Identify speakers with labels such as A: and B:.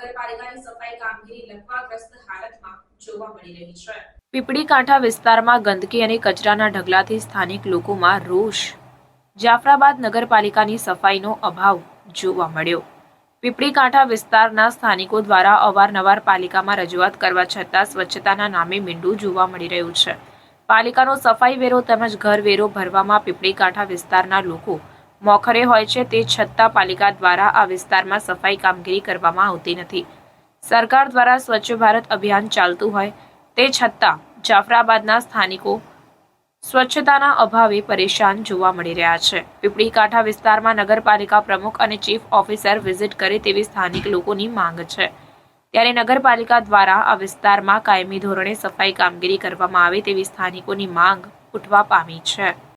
A: નગરપાલિકાની સફાઈ કામગીરી લકવાગ્રસ્ત હાલતમાં જોવા મળી રહી છે।
B: પીપળી કાંઠા વિસ્તારમાં ગંદકી અને કચરાના ઢગલાથી સ્થાનિક લોકોમાં રોષ। જાફરાબાદ નગરપાલિકાની સફાઈનો અભાવ જોવા મળ્યો। પીપળી કાંઠા વિસ્તારના સ્થાનિકો દ્વારા અવારનવાર પાલિકામાં રજૂઆત કરવા છતાં સ્વચ્છતાના નામે મીંડું જોવા મળી રહ્યું છે। પાલિકાનો સફાઈ વેરો તેમજ ઘર વેરો ભરવામાં પીપળી કાંઠા વિસ્તારના લોકો મોખરે હોય છે, તે છતાં પાલિકા દ્વારા આ વિસ્તારમાં સફાઈ કામગીરી કરવામાં આવતી નથી। સરકાર દ્વારા સ્વચ્છ ભારત અભિયાન ચાલતું હોય તે છતાં જાફરાબાદના સ્થાનિકો સ્વચ્છતાના અભાવે પરેશાન જોવા મળી રહ્યા છે। પીપળી કાંઠા વિસ્તારમાં નગરપાલિકા પ્રમુખ અને ચીફ ઓફિસર વિઝિટ કરે તેવી સ્થાનિક લોકોની માંગ છે, ત્યારે નગરપાલિકા દ્વારા આ વિસ્તારમાં કાયમી ધોરણે સફાઈ કામગીરી કરવામાં આવે તેવી સ્થાનિકોની માંગ ઉઠવા પામી છે।